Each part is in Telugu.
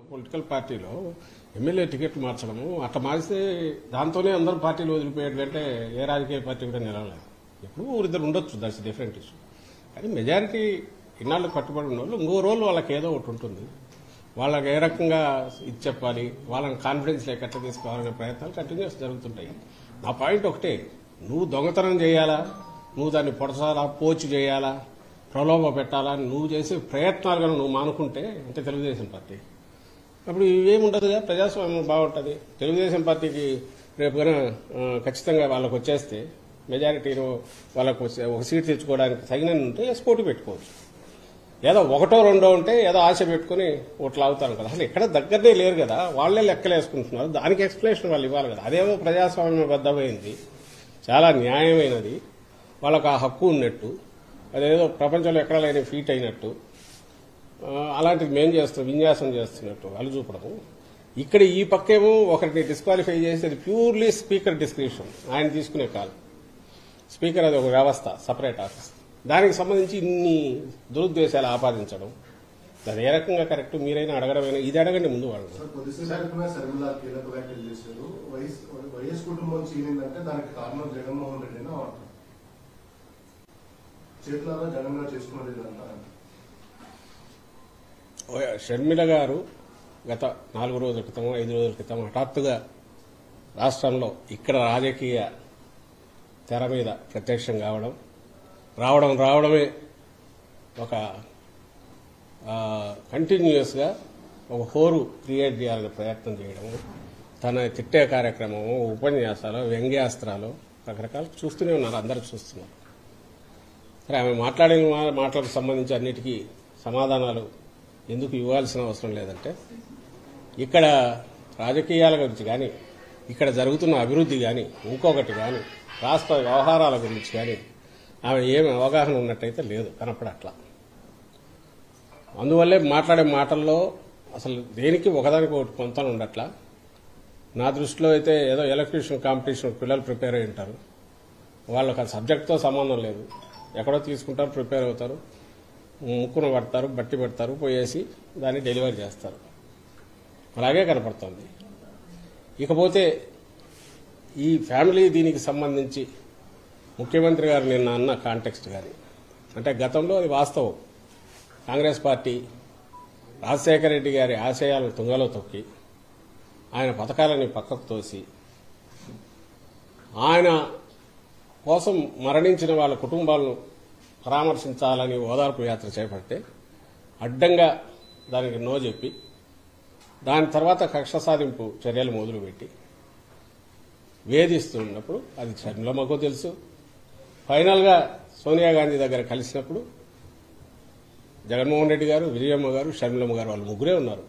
పొలిటికల్ పార్టీలో ఎమ్మెల్యే టికెట్ మార్చడము అట్లా మార్చితే దాంతోనే అందరూ పార్టీలు వదిలిపోయేటంటే ఏ రాజకీయ పార్టీ కూడా నిలవలేదు. ఎప్పుడు ఊరిద్దరు ఉండొచ్చు, దట్స్ డిఫరెంట్ ఇష్యూ. కానీ మెజారిటీ ఇన్నాళ్ళు కట్టుబడి ఉన్న వాళ్ళు ఇంకో రోజు వాళ్ళకి ఏదో ఒకటి ఉంటుంది. వాళ్ళకి ఏ రకంగా ఇది చెప్పాలి, వాళ్ళని కాన్ఫిడెన్స్ లేక ఎట్లా తీసుకోవాలనే ప్రయత్నాలు కంటిన్యూస్ జరుగుతుంటాయి. నా పాయింట్ ఒకటే, నువ్వు దొంగతనం చేయాలా, నువ్వు దాన్ని పొడసాలా, పోచి చేయాలా, ప్రలోభ పెట్టాలా, నువ్వు చేసే ప్రయత్నాలు నువ్వు మానుకుంటే అంటే తెలుగుదేశం పార్టీ అప్పుడు ఇవేముండదుగా, ప్రజాస్వామ్యం బాగుంటుంది. తెలుగుదేశం పార్టీకి రేపు కన్నా ఖచ్చితంగా వాళ్ళకు వచ్చేస్తే మెజారిటీలో వాళ్ళకు ఒక సీట్ తెచ్చుకోవడానికి తగినన్ని ఉంటే పోటీ పెట్టుకోవచ్చు. ఏదో ఒకటో రెండో ఉంటే ఏదో ఆశ పెట్టుకుని ఓట్లు ఆగుతారు కదా. అసలు ఎక్కడ దగ్గరనే లేరు కదా, వాళ్లే లెక్కలేసుకుంటున్నారు. దానికి ఎక్స్ప్లెనేషన్ వాళ్ళు ఇవ్వాలి కదా. అదేమో ప్రజాస్వామ్యబద్దమైంది, చాలా న్యాయమైనది, వాళ్ళకు ఆ హక్కు ఉన్నట్టు, అదేదో ప్రపంచంలో ఎక్కడ లేని ఫీట్ అయినట్టు, అలాంటిది మేం చేస్తున్నాం, విన్యాసం చేస్తున్నట్టు వాళ్ళు చూపడము. ఇక్కడ ఈ పక్కేమో ఒకరిని డిస్క్వాలిఫై చేసి అది ప్యూర్లీ స్పీకర్ డిస్క్రిప్షన్, ఆయన తీసుకునే కాల్. స్పీకర్ అది ఒక వ్యవస్థ, సపరేట్ ఆఫీస్. దానికి సంబంధించి ఇన్ని దురుద్దేశాలు ఆపాదించడం అది ఏ రకంగా కరెక్ట్? మీరైనా అడగడమైనా ఇది అడగండి ముందు వాళ్ళు. షర్మిల గారు గత 4 రోజుల క్రితం 5 రోజుల క్రితం హఠాత్తుగా రాష్ట్రంలో ఇక్కడ రాజకీయ తెర మీద ప్రత్యక్షం రావడమే ఒక కంటిన్యూస్ గా ఒక హోరు క్రియేట్ చేయాలని ప్రయత్నం చేయడము, తన తిట్టే కార్యక్రమము, ఉపన్యాసాలు, వ్యంగ్యాస్త్రాలు రకరకాలు చూస్తూనే ఉన్నారు, అందరూ చూస్తున్నారు. సరే, ఆమె మాట్లాడిన మాటలకు సంబంధించి అన్నిటికీ సమాధానాలు ఎందుకు ఇవ్వాల్సిన అవసరం లేదంటే, ఇక్కడ రాజకీయాల గురించి కానీ, ఇక్కడ జరుగుతున్న అభివృద్ధి కానీ, ఇంకొకటి కానీ, రాష్ట్ర వ్యవహారాల గురించి కానీ ఆమె ఏమి అవగాహన ఉన్నట్టయితే లేదు, కనపడట్లా. అందువల్లే మాట్లాడే మాటల్లో అసలు దేనికి ఒకదానికి ఒకటి పొంతన ఉండట్లా. నా దృష్టిలో అయితే ఏదో ఎలక్ట్రీషియన్ కాంపిటీషన్ పిల్లలు ప్రిపేర్ అయి ఉంటారు, వాళ్ళకి ఆ సబ్జెక్ట్తో సంబంధం లేదు, ఎక్కడో తీసుకుంటారు, ప్రిపేర్ అవుతారు, ముక్కున పడతారు, బట్టి పెడతారు, పోయేసి దాన్ని డెలివరీ చేస్తారు. అలాగే కనపడుతోంది. ఇకపోతే ఈ ఫ్యామిలీ దీనికి సంబంధించి ముఖ్యమంత్రి గారు నిన్న అన్న కాంటెక్స్ట్ గాని, అంటే గతంలో అది వాస్తవం, కాంగ్రెస్ పార్టీ రాజశేఖర రెడ్డి గారి ఆశయాలను తుంగలో తొక్కి ఆయన పథకాలని పక్కకు తోసి ఆయన కోసం మరణించిన వాళ్ళ కుటుంబాలను పరామర్శించాలని ఓదార్పు యాత్ర చేపడితే అడ్డంగా దానికి నో చెప్పి దాని తర్వాత కక్ష సాధింపు చర్యలు మొదలుపెట్టి వేధిస్తున్నప్పుడు అది షర్మిలమ్మకు తెలుసు. ఫైనల్ గా సోనియా గాంధీ దగ్గర కలిసినప్పుడు జగన్మోహన్ రెడ్డి గారు, విజయమ్మ గారు, షర్మిలమ్మ గారు వాళ్ళు ముగ్గురే ఉన్నారు.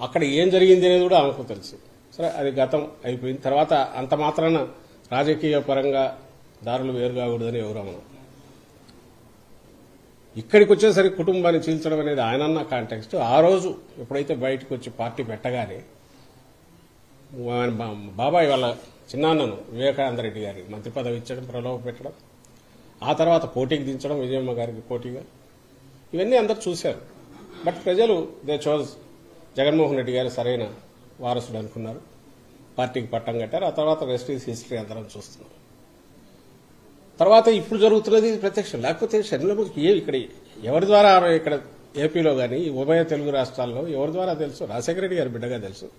అక్కడ ఏం జరిగింది అనేది కూడా ఆమెకు తెలుసు. సరే, అది గతం అయిపోయింది. తర్వాత అంత మాత్రాన రాజకీయ పరంగా దారులు వేరు కాకూడదని ఎవరమ్మను. ఇక్కడికి వచ్చేసరికి కుటుంబాన్ని చీల్చడం అనేది ఆయనన్న కాంటెక్స్ట్. ఆ రోజు ఎప్పుడైతే బయటకు వచ్చి పార్టీ పెట్టగానే బాబాయ్ వాళ్ళ చిన్నాన్నను వివేకానంద రెడ్డి గారికి మంత్రి పదవి ఇచ్చడం, ప్రలోభ పెట్టడం, ఆ తర్వాత పోటీకి దించడం విజయమ్మ గారికి పోటీగా, ఇవన్నీ అందరూ చూశారు. బట్ ప్రజలు దే చోజ్ జగన్మోహన్ రెడ్డి గారు సరైన వారసుడు అనుకున్నారు, పార్టీకి పట్టం కట్టారు. ఆ తర్వాత రెస్ట్ ఈజ్ హిస్టరీ అందరం చూస్తున్నాం. తర్వాత ఇప్పుడు జరుగుతున్నది ప్రత్యక్షం. లేకపోతే షర్మిలమ్మకి ఇక్కడ ఎవరి ద్వారా ఇక్కడ ఏపీలో కానీ ఉభయ తెలుగు రాష్ట్రాల్లో ఎవరి ద్వారా తెలుసు? రాజశేఖర రెడ్డి గారి బిడ్డగా తెలుసు,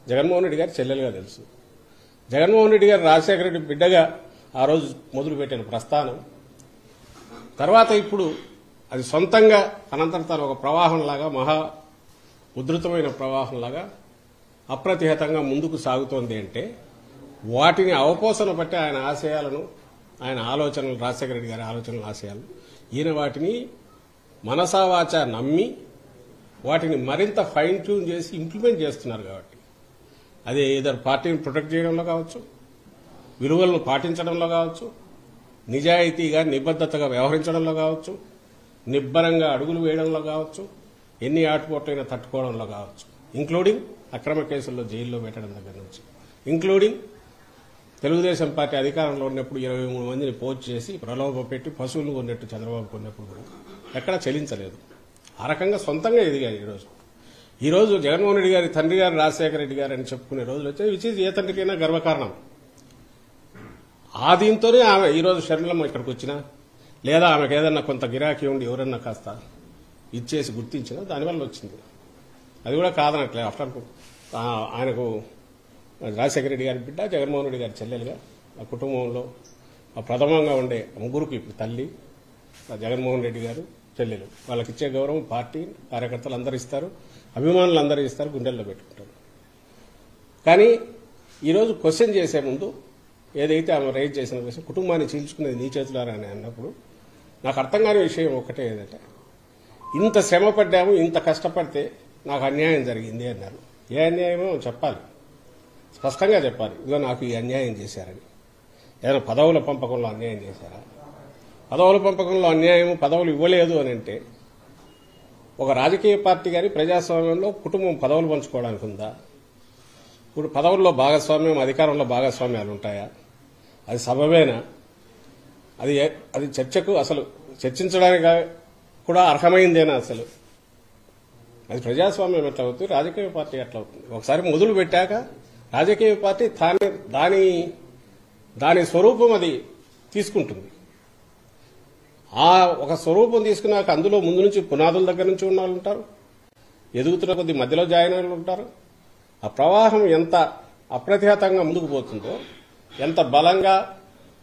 జగన్మోహన్ రెడ్డి గారి చెల్లెలుగా తెలుసు. జగన్మోహన్ రెడ్డి గారు రాజశేఖర రెడ్డి బిడ్డగా ఆ రోజు మొదలుపెట్టిన ప్రస్థానం తర్వాత ఇప్పుడు అది సొంతంగా అనంతరం ఒక ప్రవాహంలాగా, మహా ఉధృతమైన ప్రవాహంలాగా అప్రతిహతంగా ముందుకు సాగుతోంది. అంటే వాటిని అవపోసన బట్టి ఆయన ఆశయాలను, ఆయన ఆలోచనలు, రాజశేఖర రెడ్డి గారి ఆలోచనలు, ఆశయాలు, ఈయన వాటిని మనసావాచ నమ్మి వాటిని మరింత ఫైన్ ట్యూన్ చేసి ఇంప్లిమెంట్ చేస్తున్నారు. కాబట్టి అదే ఏదో పార్టీని ప్రొటెక్ట్ చేయడంలో కావచ్చు, విలువలను పాటించడంలో కావచ్చు, నిజాయితీగా నిబద్దతగా వ్యవహరించడంలో కావచ్చు, నిబ్బరంగా అడుగులు వేయడంలో కావచ్చు, ఎన్ని ఆటుపోట్లైనా తట్టుకోవడంలో కావచ్చు, ఇంక్లూడింగ్ అక్రమ కేసుల్లో జైల్లో పెట్టడం దగ్గర నుంచి, ఇంక్లూడింగ్ తెలుగుదేశం పార్టీ అధికారంలో ఉన్నప్పుడు 23 మందిని పోస్ట్ చేసి ప్రలోభ పెట్టి పశువులు కొన్నట్టు చంద్రబాబు కొన్నప్పుడు కూడా ఎక్కడా చెల్లించలేదు. ఆ రకంగా సొంతంగా ఎదిగారు ఈరోజు. ఈరోజు జగన్మోహన్ రెడ్డి గారి తండ్రి గారు రాజశేఖర రెడ్డి గారు అని చెప్పుకునే రోజులు వచ్చాయి, విచ్ ఈజ్ ఏ తండ్రికైనా గర్వకారణం. ఆ దీంతోనే ఆమె ఈరోజు షర్మిలమ్మ ఇక్కడికి వచ్చినా, లేదా ఆమెకు ఏదన్నా కొంత గిరాకీ ఉండి ఎవరన్నా కాస్త ఇచ్చేసి గుర్తించినా దానివల్ల వచ్చింది. అది కూడా కాదనట్లేదు. ఆఫ్టర్ ఆయనకు రాజశేఖర రెడ్డి గారి బిడ్డ, జగన్మోహన్ రెడ్డి గారి చెల్లెలుగా ఆ కుటుంబంలో ప్రథమంగా ఉండే ముగ్గురికి ఇప్పుడు తల్లి జగన్మోహన్ రెడ్డి గారు, చెల్లెలు, వాళ్ళకి ఇచ్చే గౌరవం పార్టీ కార్యకర్తలు అందరూ ఇస్తారు, అభిమానులు అందరూ ఇస్తారు, గుండెల్లో పెట్టుకుంటారు. కానీ ఈరోజు క్వశ్చన్ చేసే ముందు ఏదైతే ఆమె రైజ్ చేసిన క్వశ్చన్, కుటుంబాన్ని చీల్చుకునేది నీ చేతులారా అని అన్నప్పుడు నాకు అర్థం కాని విషయం ఒకటే ఏదంటే, ఇంత శ్రమ పడ్డాము, ఇంత కష్టపడితే నాకు అన్యాయం జరిగింది అన్నారు. ఏ అన్యాయమో చెప్పాలి, స్పష్టంగా చెప్పాలి. ఇదిగో నాకు ఈ అన్యాయం చేశారని. ఏదైనా పదవుల పంపకంలో అన్యాయం చేశారా? పదవుల పంపకంలో అన్యాయం, పదవులు ఇవ్వలేదు అని అంటే ఒక రాజకీయ పార్టీ కానీ ప్రజాస్వామ్యంలో కుటుంబం పదవులు పంచుకోవడానికి ఉందా? ఇప్పుడు పదవుల్లో భాగస్వామ్యం, అధికారంలో భాగస్వామ్యాలు ఉంటాయా? అది సబబేనా? అది చర్చకు అసలు చర్చించడానికి కూడా అర్హమైందేనా? అసలు అది ప్రజాస్వామ్యం ఎట్లా అవుతుంది, రాజకీయ పార్టీ ఎట్లా అవుతుంది? ఒకసారి మొదలు పెట్టాక రాజకీయ పార్టీ దాని స్వరూపం అది తీసుకుంటుంది. ఆ ఒక స్వరూపం తీసుకున్నాక అందులో ముందు నుంచి పునాదుల దగ్గర నుంచి ఉన్న వాళ్ళు ఉంటారు, ఎదుగుతున్న కొద్ది మధ్యలో జాయిన్ అయిన ఉంటారు. ఆ ప్రవాహం ఎంత అప్రతిహతంగా ముందుకు పోతుందో, ఎంత బలంగా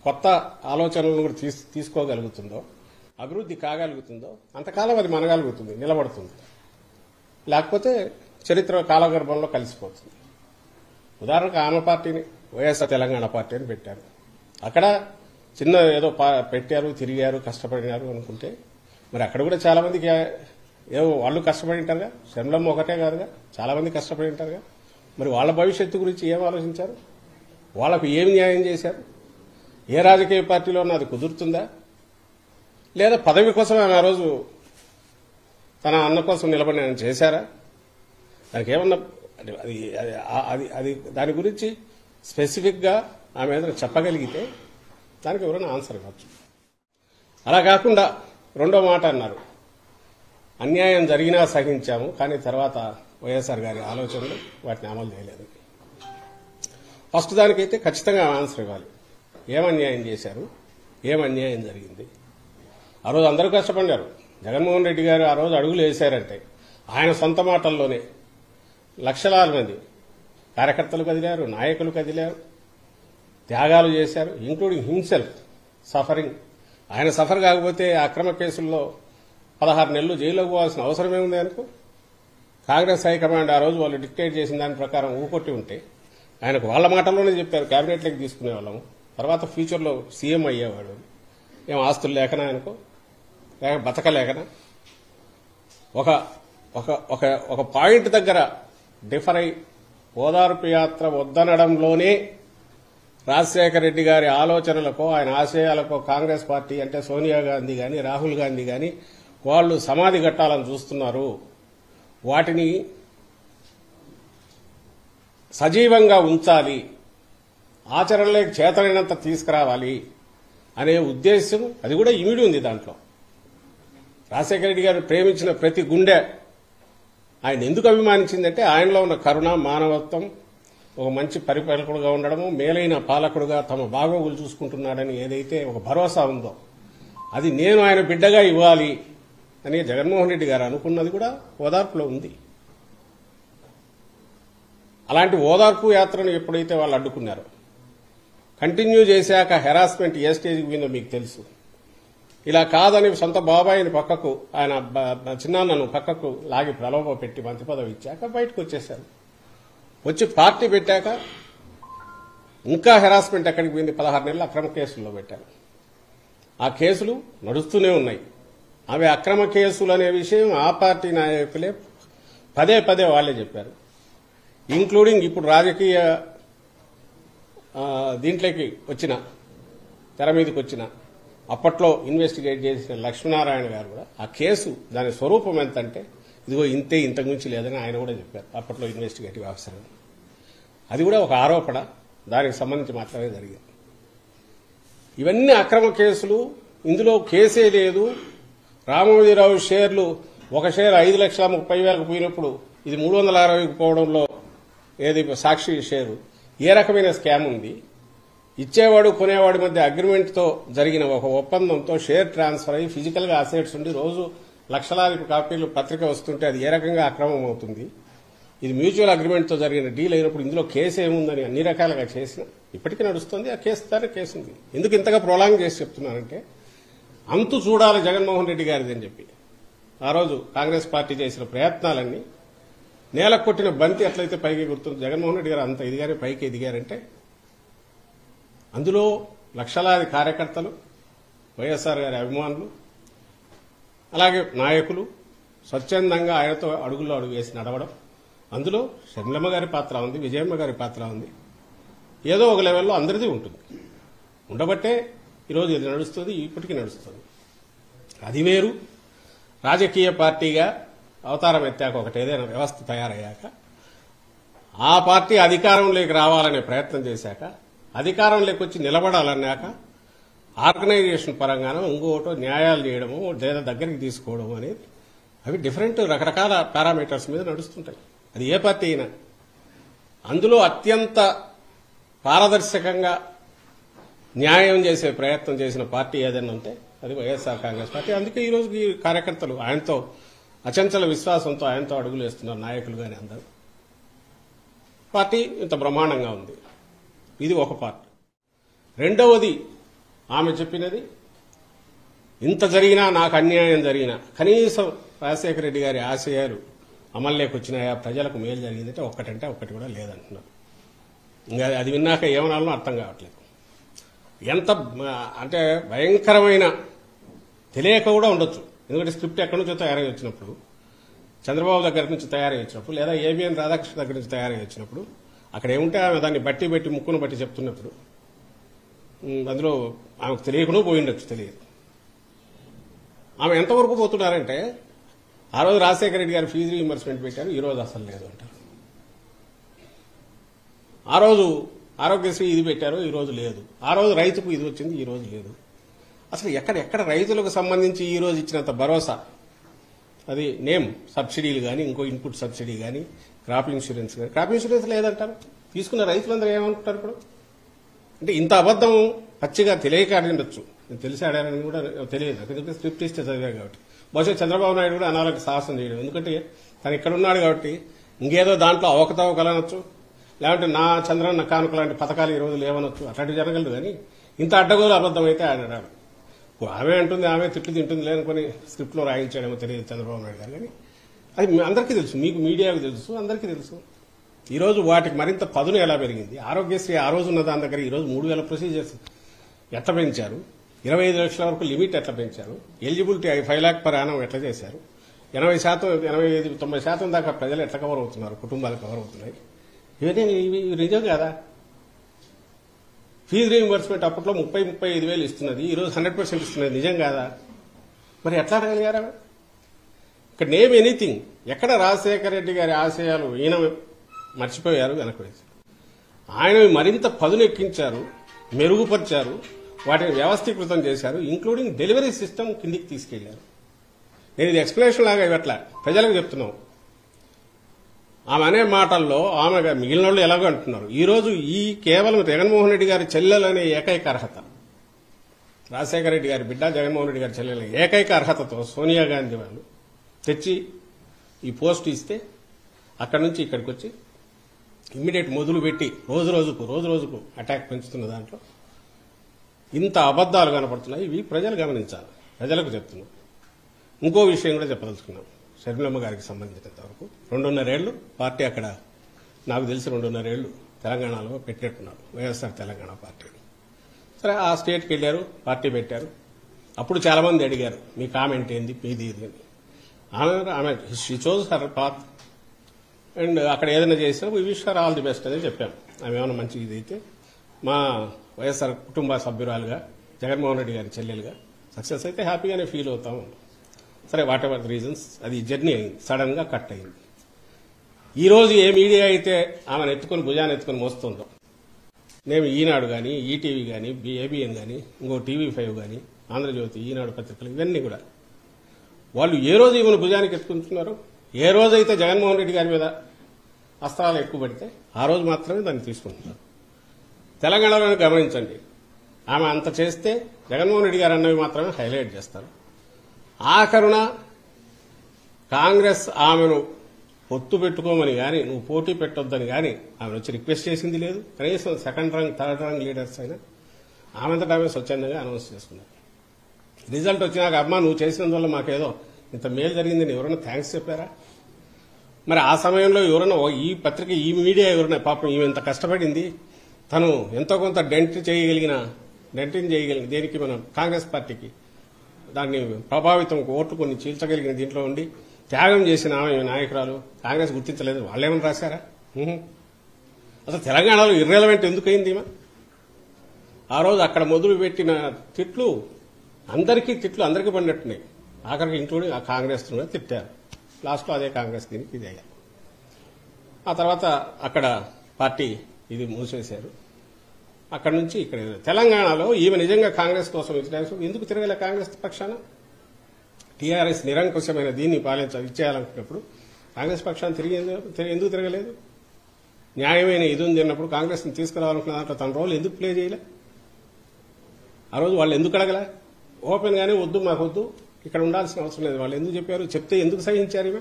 కొత్త ఆలోచనలను కూడా తీసుకోగలుగుతుందో, అభివృద్ధి కాగలుగుతుందో అంతకాలం అది మనగలుగుతుంది, నిలబడుతుంది. లేకపోతే చరిత్ర కాలగర్భంలో కలిసిపోతుంది. ఉదాహరణకు ఆమె పార్టీని వైఎస్ఆర్ తెలంగాణ పార్టీ అని పెట్టారు. అక్కడ చిన్న ఏదో పెట్టారు, తిరిగారు, కష్టపడినారు అనుకుంటే మరి అక్కడ కూడా చాలా మందికి ఏదో వాళ్ళు కష్టపడి ఉంటారుగా. శర్మలమ్మ ఒకటే కాదుగా, చాలా మంది కష్టపడి ఉంటారుగా. మరి వాళ్ళ భవిష్యత్తు గురించి ఏం ఆలోచించారు? వాళ్లకు ఏమి న్యాయం చేశారు? ఏ రాజకీయ పార్టీలో అది కుదురుతుందా? లేదా పదవి కోసం ఆమె ఆ రోజు తన అన్న కోసం నిలబడి ఆయన చేశారా? దానికి ఏమన్నా అది దాని గురించి స్పెసిఫిక్ గా ఆమె ఏదైనా చెప్పగలిగితే దానికి ఎవరైనా ఆన్సర్ ఇవ్వచ్చు. అలా కాకుండా రెండో మాట అన్నారు, అన్యాయం జరిగినా సహించాము, కానీ తర్వాత వైఎస్ఆర్ గారి ఆలోచనలు వాటిని అమలు చేయలేదు. ఫస్ట్ దానికైతే ఖచ్చితంగా ఆన్సర్ ఇవ్వాలి. ఏం అన్యాయం చేశారు, ఏం అన్యాయం జరిగింది? ఆ రోజు అందరూ కష్టపడ్డారు. జగన్మోహన్ రెడ్డి గారు ఆ రోజు అడుగులు వేశారంటే ఆయన సొంత మాటల్లోనే లక్షలాది మంది కార్యకర్తలు కదిలారు, నాయకులు కదిలారు, త్యాగాలు చేశారు, ఇంక్లూడింగ్ హిమ్సెల్ఫ్ సఫరింగ్. ఆయన సఫర్ కాకపోతే అక్రమ కేసుల్లో 16 నెలలు జైల్లోకి పోవాల్సిన అవసరమే ఉంది అనుకో. కాంగ్రెస్ హైకమాండ్ ఆ రోజు వాళ్ళు డిక్టేట్ చేసిన దాని ప్రకారం ఊకొట్టి ఉంటే ఆయనకు వాళ్ళ మాటల్లోనే చెప్పారు కేబినెట్లోకి తీసుకునే వాళ్ళము, తర్వాత ఫ్యూచర్లో సీఎం అయ్యేవాడు. ఏం ఆస్తులు లేకనా అనుకో, లేక బతకలేకనా? ఒక పాయింట్ దగ్గర డిఫర్ అయి ఓదార్పు యాత్ర వద్దనడంలోనే రాజశేఖర రెడ్డి గారి ఆలోచనలకో ఆయన ఆశయాలకో కాంగ్రెస్ పార్టీ అంటే సోనియా గాంధీ గాని రాహుల్ గాంధీ గాని వాళ్ళు సమాధి కట్టాలని చూస్తున్నారు. వాటిని సజీవంగా ఉంచాలి, ఆచరణలోకి చేతనైనంత తీసుకురావాలి అనే ఉద్దేశం అది కూడా ఇమిడి ఉంది దాంట్లో. రాజశేఖర రెడ్డి గారు ప్రేమించిన ప్రతి గుండె ఆయన ఎందుకు అభిమానించిందంటే ఆయనలో ఉన్న కరుణ, మానవత్వం, ఒక మంచి పరిపాలకుడుగా ఉండడము, మేలైన పాలకుడుగా తమ బాగోగులు చూసుకుంటున్నాడని ఏదైతే ఒక భరోసా ఉందో అది నేను ఆయన బిడ్డగా ఇవ్వాలి అని జగన్మోహన్ రెడ్డి గారు అనుకున్నది కూడా ఓదార్పులో ఉంది. అలాంటి ఓదార్పు యాత్రను ఎప్పుడైతే వాళ్ళు అడ్డుకున్నారో, కంటిన్యూ చేశాక హెరాస్మెంట్ ఏ స్టేజ్కి పోయిందో మీకు తెలుసు. ఇలా కాదని సొంత బాబాయిని పక్కకు, ఆయన చిన్నాన్నను పక్కకు లాగి ప్రలోభ పెట్టి మంత్రి పదవి ఇచ్చాక బయటకు వచ్చేశారు. వచ్చి పార్టీ పెట్టాక ఇంకా హెరాస్మెంట్ ఎక్కడికి పోయింది? 16 నెలలు అక్రమ కేసుల్లో పెట్టారు. ఆ కేసులు నడుస్తూనే ఉన్నాయి. అవి అక్రమ కేసులు అనే విషయం ఆ పార్టీ నాయకులే పదే పదే వాళ్లే చెప్పారు. ఇంక్లూడింగ్ ఇప్పుడు రాజకీయ దీంట్లోకి వచ్చిన, తెర మీదకి వచ్చిన, అప్పట్లో ఇన్వెస్టిగేట్ చేసిన లక్ష్మీనారాయణ గారు కూడా ఆ కేసు దాని స్వరూపం ఎంతంటే ఇదిగో ఇంతే, ఇంతకు మించి లేదని ఆయన కూడా చెప్పారు అప్పట్లో ఇన్వెస్టిగేటివ్ ఆఫీసర్. అది కూడా ఒక ఆరోపణ, దానికి సంబంధించి మాత్రమే జరిగింది. ఇవన్నీ అక్రమ కేసులు. ఇందులో కేసే లేదు. రామోజీరావు షేర్లు, ఒక షేర్ 5,30,000 పోయినప్పుడు ఇది 360కి పోవడంలో ఏది సాక్షి షేరు ఏ రకమైన స్కామ్ ఉంది, ఇచ్చేవాడు కొనేవాడి మధ్య అగ్రిమెంట్తో జరిగిన ఒక ఒప్పందంతో షేర్ ట్రాన్స్ఫర్ అయ్యి ఫిజికల్గా అసెట్స్ ఉండి రోజు లక్షలాది కాపీలు పత్రిక వస్తుంటే అది ఏ రకంగా అక్రమం అవుతుంది, ఇది మ్యూచువల్ అగ్రిమెంట్తో జరిగిన డీల్ అయినప్పుడు ఇందులో కేసు ఏముందని అన్ని రకాలుగా చేసిన ఇప్పటికీ నడుస్తుంది. ఆ కేసు ద్వారా కేసు ఉంది. ఎందుకు ఇంతగా ప్రొలాంగ్ చేసి చెప్తున్నానంటే అంతు చూడాలి జగన్మోహన్ రెడ్డి గారిది అని చెప్పి ఆ రోజు కాంగ్రెస్ పార్టీ చేసిన ప్రయత్నాలన్నీ నేలకు కొట్టిన బంతి ఎట్లయితే పైకి గుర్తుంది, జగన్మోహన్ రెడ్డి గారు అంత ఇదిగానే పైకి ఎదిగారంటే అందులో లక్షలాది కార్యకర్తలు, వైఎస్ఆర్ గారి అభిమానులు, అలాగే నాయకులు స్వచ్ఛందంగా ఆయనతో అడుగుల్లో అడుగు వేసి నడవడం, అందులో షర్మిలమ్మ గారి పాత్ర ఉంది, విజయమ్మ గారి పాత్ర ఉంది. ఏదో ఒక లెవెల్లో అందరిది ఉంటుంది. ఉండబట్టే ఈరోజు ఇది నడుస్తుంది, ఇప్పటికీ నడుస్తుంది. అది వేరు. రాజకీయ పార్టీగా అవతారం ఎత్తాక ఒకటి ఏదైనా వ్యవస్థ తయారయ్యాక ఆ పార్టీ అధికారంలోకి రావాలనే ప్రయత్నం చేశాక అధికారంలోకి వచ్చి నిలబడాలన్నాక ఆర్గనైజేషన్ పరంగానో ఇంకోటో న్యాయాలు చేయడము లేదా దగ్గరికి తీసుకోవడం అనేది అవి డిఫరెంట్ రకరకాల పారామీటర్స్ మీద నడుస్తుంటాయి. అది ఏ పార్టీ అయినా. అందులో అత్యంత పారదర్శకంగా న్యాయం చేసే ప్రయత్నం చేసిన పార్టీ ఏదైనా ఉంటే అది వైఎస్ఆర్ కాంగ్రెస్ పార్టీ. అందుకే ఈరోజు ఈ కార్యకర్తలు ఆయనతో అచంచల విశ్వాసంతో ఆయనతో అడుగులు వేస్తున్నారు, నాయకులు కానీ అందరూ. పార్టీ ఇంత బ్రహ్మాండంగా ఉంది. ఇది ఒక పార్ట్. రెండవది ఆమె చెప్పినది ఇంత జరిగినా నాకు అన్యాయం జరిగినా కనీసం రాజశేఖర రెడ్డి గారి ఆశయాలు అమల్లోకి వచ్చినాయా, ప్రజలకు మేలు జరిగిందంటే ఒక్కటంటే ఒక్కటి కూడా లేదంటున్నారు. ఇంకా అది విన్నాక ఏమనాలో అర్థం కావట్లేదు. ఎంత అంటే భయంకరమైన తెలియక కూడా ఉండొచ్చు. ఎందుకంటే స్క్రిప్ట్ ఎక్కడి నుంచో తయారై వచ్చినప్పుడు, చంద్రబాబు దగ్గర నుంచి తయారై వచ్చినప్పుడు, లేదా ఏబిఎన్ రాధాకృష్ణ దగ్గర నుంచి తయారై వచ్చినప్పుడు అక్కడ ఏముంటే ఆమె దాన్ని బట్టి ముక్కును బట్టి చెప్తున్నప్పుడు అందులో ఆమెకు తెలియకుండా పోయిండొచ్చు, తెలియదు. ఆమె ఎంతవరకు పోతున్నారంటే ఆ రోజు రాజశేఖర రెడ్డి గారు ఫీజు రీయింబర్స్మెంట్ పెట్టారు, ఈ రోజు అసలు లేదు అంటారు. ఆ రోజు ఆరోగ్యశ్రీ ఇది పెట్టారు, ఈ రోజు లేదు. ఆ రోజు రైతుకు ఇది వచ్చింది, ఈ రోజు లేదు. అసలు ఎక్కడ రైతులకు సంబంధించి ఈ రోజు ఇచ్చినంత భరోసా, అది నేమ్ సబ్సిడీలు కానీ, ఇంకో ఇన్పుట్ సబ్సిడీ కానీ, క్రాప్ ఇన్సూరెన్స్ కానీ, క్రాప్ ఇన్సూరెన్స్ లేదంటారు. తీసుకున్న రైతులందరూ ఏమనుకుంటారు ఇప్పుడు? అంటే ఇంత అబద్దం పచ్చిగా తెలియక ఆడిండొచ్చు. నేను తెలిసి ఆడారని కూడా తెలియదు, ఎందుకంటే స్క్రిప్ట్ ఇస్తే చదివా కాబట్టి. బహుశా చంద్రబాబు నాయుడు కూడా అనాలకు సాహసం చేయడం, ఎందుకంటే తను ఇక్కడ ఉన్నాడు కాబట్టి ఇంకేదో దాంట్లో అవకతవకలనొచ్చు, లేదంటే నా చంద్రన్న కానుక లాంటి పథకాలు ఈ రోజు లేవనొచ్చు, అట్లాంటివి జరగలదు. కానీ ఇంత అడ్డగోలు అబద్దం అయితే ఆడాడు. ఆమె అంటుంది, ఆమె తిట్లు తింటుంది లేదనుకుని స్క్రిప్ట్లో రాయించాడేమో తెలియదు చంద్రబాబు నాయుడు గారు. కానీ అది అందరికీ తెలుసు, మీకు మీడియాకు తెలుసు, అందరికీ తెలుసు. ఈరోజు వాటికి మరింత పదును ఎలా పెరిగింది. ఆరోగ్యశ్రీ ఆ రోజు ఉన్న దాని దగ్గర ఈరోజు 3000 ప్రొసీజర్స్ ఎట్లా పెంచారు, 25 లక్షల వరకు లిమిట్ ఎట్లా పెంచారు, ఎలిజిబిలిటీ 5 lakh per annum ఎట్లా చేశారు, 80%, 85-90% దాకా ప్రజలు ఎట్లా కవర్ అవుతున్నారు, కుటుంబాలు కవర్ అవుతున్నాయి. ఇవన్నీ ఇవి నిజం కదా. ఫీజు రీయింబర్స్మెంట్ అప్పట్లో 30-35 వేలు ఇస్తున్నది, ఈరోజు 100% ఇస్తున్నది. నిజం కాదా? మరి ఎట్లా అడగలిగారా? ఇక్కడ నేమ్ ఎనీథింగ్. ఎక్కడ రాజశేఖర రెడ్డి గారి ఆశయాలు ఈయన మర్చిపోయారు, వెనక వేశారు. ఆయన మరింత పదునెక్కించారు, మెరుగుపరిచారు, వాటిని వ్యవస్థీకృతం చేశారు, ఇంక్లూడింగ్ డెలివరీ సిస్టమ్ కిందికి తీసుకెళ్లారు. నేను ఇది ఎక్స్ప్లెనేషన్ లాగా ఇవ్వట్లా, ప్రజలకు చెప్తున్నాం. ఆమె అనే మాటల్లో ఆమె మిగిలిన వాళ్ళు ఎలాగో అంటున్నారు. ఈరోజు ఈ కేవలం జగన్మోహన్ రెడ్డి గారి చెల్లెలనే ఏకైక అర్హత, రాజశేఖర రెడ్డి గారి బిడ్డ జగన్మోహన్ రెడ్డి గారి చెల్లెల ఏకైక అర్హతతో సోనియా గాంధీ వాళ్ళు తెచ్చి ఈ పోస్ట్ ఇస్తే అక్కడి నుంచి ఇక్కడికి వచ్చి ఇమ్మీడియట్ మొదలు పెట్టి రోజు రోజుకు అటాక్ పెంచుతున్న దాంట్లో ఇంత అబద్దాలు కనపడుతున్నాయి. ఇవి ప్రజలు గమనించాలి, ప్రజలకు చెప్తున్నాం. ఇంకో విషయం కూడా చెప్పదలుచుకున్నాం. షర్మిలమ్మ గారికి సంబంధించినంత వరకు 2.5 ఏళ్లు పార్టీ అక్కడ, నాకు తెలిసి 2.5 ఏళ్లు తెలంగాణలో పెట్టినట్టున్నారు, వైఎస్ఆర్ తెలంగాణ పార్టీ. సరే, ఆ స్టేట్కి వెళ్లారు, పార్టీ పెట్టారు. అప్పుడు చాలా మంది అడిగారు, మీ కామెంట్ ఏంది, మీది ఇది అని. ఆమె she chose her path and అక్కడ ఏదైనా చేసినా we wish her all the best అని చెప్పాం. ఆమె ఏమైనా మంచి ఇదైతే మా వైఎస్ఆర్ కుటుంబ సభ్యురాలుగా, జగన్మోహన్ రెడ్డి గారి చెల్లెలుగా సక్సెస్ అయితే హ్యాపీగానే ఫీల్ అవుతాము. సరే, వాట్ ఎవర్ ది రీజన్స్, అది జర్నీ అయింది, సడన్ గా కట్ అయింది. ఈ రోజు ఏ మీడియా అయితే ఆమెను ఎత్తుకుని భుజాన్ని ఎత్తుకుని మోస్తుందో, నేను ఈనాడు కానీ, ఈటీవీ కానీ, ఏబిఎన్ కానీ, ఇంకో TV5 కానీ, ఆంధ్రజ్యోతి, ఈనాడు పత్రికలు, ఇవన్నీ కూడా వాళ్ళు ఏ రోజు ఈమెను భుజానికి ఎత్తుకుంటున్నారు, ఏ రోజైతే జగన్మోహన్ రెడ్డి గారి మీద అస్త్రాలు ఎక్కువ పడితే ఆ రోజు మాత్రమే దాన్ని తీసుకుంటున్నారు. తెలంగాణలోనే గమనించండి, ఆమె అంత చేస్తే జగన్మోహన్ రెడ్డి గారు అన్నవి మాత్రమే హైలైట్ చేస్తారు. ఆఖరున కాంగ్రెస్ ఆమెను పొత్తు పెట్టుకోమని గాని, నువ్వు పోటీ పెట్టొద్దని గాని ఆమె వచ్చి రిక్వెస్ట్ చేసింది లేదు. కనీసం second rank, third rank leaders అయినా ఆమెంతటా ఆమె స్వచ్ఛందంగా అనౌన్స్ చేసుకున్నారు. రిజల్ట్ వచ్చినాక అమ్మా నువ్వు చేసినందువల్ల మాకేదో ఇంత మేలు జరిగిందని ఎవరైనా థ్యాంక్స్ చెప్పారా? మరి ఆ సమయంలో ఎవరైనా ఈ పత్రిక, ఈ మీడియా ఎవరైనా పాపం ఈమె ఇంత కష్టపడింది, తను ఎంతో కొంత డెంటింగ్ చేయగలిగిన దేనికి మనం కాంగ్రెస్ పార్టీకి దాన్ని ప్రభావితం ఓట్లు కొన్ని చీల్చగలిగిన దీంట్లో ఉండి త్యాగం చేసిన ఆమె నాయకురాలు కాంగ్రెస్ గుర్తించలేదు. వాళ్ళేమని రాశారా? అసలు తెలంగాణలో ఇర్రెలవెంట్ ఎందుకయింది ఈమె? ఆ రోజు అక్కడ మొదలు పెట్టిన తిట్లు అందరికీ పడినట్టున్నాయి. ఆఖరికి ఇంక్లూడింగ్ ఆ కాంగ్రెస్ తిట్టారు. లాస్ట్లో అదే కాంగ్రెస్ దీనికి ఇది అయ్యారు. ఆ తర్వాత అక్కడ పార్టీ ఇది మూసేశారు. అక్కడి నుంచి ఇక్కడ తెలంగాణలో ఈమె నిజంగా కాంగ్రెస్ కోసం ఎందుకు తిరగలే కాంగ్రెస్ పక్షాన? టీఆర్ఎస్ నిరంకుశమైన దీన్ని ఇచ్చేయాలనుకున్నప్పుడు కాంగ్రెస్ పక్షాన్ని ఎందుకు తిరగలేదు? న్యాయమైన ఇది ఉంది అన్నప్పుడు కాంగ్రెస్ ని తీసుకురావాలనుకున్న దాంట్లో తన రోల్ ఎందుకు ప్లే చేయలే? ఆ రోజు వాళ్ళు ఎందుకు అడగలే? ఓపెన్ గానే వద్దు, మాకు వద్దు, ఇక్కడ ఉండాల్సిన అవసరం లేదు వాళ్ళు ఎందుకు చెప్పారు? చెప్తే ఎందుకు సహించారు?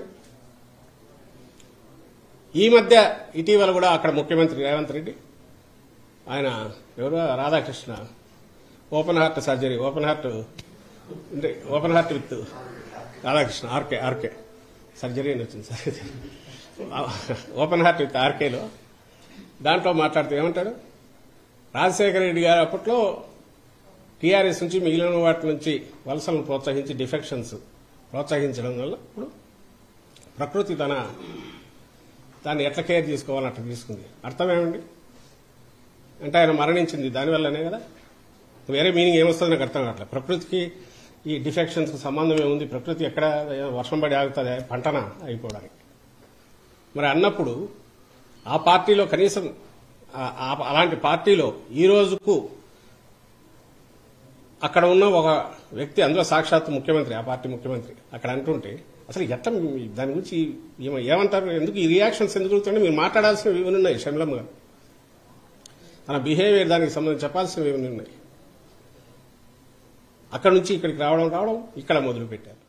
ఈ మధ్య ఇటీవల కూడా అక్కడ ముఖ్యమంత్రి రేవంత్ రెడ్డి ఆయన ఎవరు Radhakrishna open heart surgery, open heart with Radhakrishna RK surgery అని వచ్చింది సార్, ఓపెన్ హార్ట్ విత్ ఆర్కేలో దాంట్లో మాట్లాడుతూ ఏమంటారు? రాజశేఖర రెడ్డి గారు అప్పట్లో టీఆర్ఎస్ నుంచి మిగిలిన వాటి నుంచి వలసలను ప్రోత్సహించి డిఫెక్షన్స్ ప్రోత్సహించడం వల్ల ఇప్పుడు ప్రకృతి దాన్ని ఎట్లా కేర్ చేసుకోవాలని అట్లా తీసుకుంది. అర్థమేమండి? అంటే ఆయన మరణించింది దానివల్లనే కదా. వేరే మీనింగ్ ఏమొస్తుంది నాకు అర్థం కావట్లేదు. ప్రకృతికి ఈ డిఫెక్షన్స్ కు సంబంధం ఏముంది? ప్రకృతి ఎక్కడ వర్షం పడి ఆగుతుంది పంటన అయిపోవడానికి? మరి అన్నప్పుడు ఆ పార్టీలో కనీసం అలాంటి పార్టీలో ఈ రోజుకు అక్కడ ఉన్న ఒక వ్యక్తి, అందులో సాక్షాత్ ముఖ్యమంత్రి, ఆ పార్టీ ముఖ్యమంత్రి అక్కడ అంటుంటే అసలు ఎట్లా దాని గురించి ఏమంటారు? ఎందుకు ఈ రియాక్షన్స్ ఎందుకు జరుగుతుంటే మీరు మాట్లాడాల్సినవి ఇవన్నీ ఉన్నాయి. షమ్లమ్మ గారు తన బిహేవియర్ దానికి సంబంధించి చెప్పాల్సినవి ఇవన్నీ ఉన్నాయి. అక్కడ నుంచి ఇక్కడికి రావడం ఇక్కడ మొదలు పెట్టారు.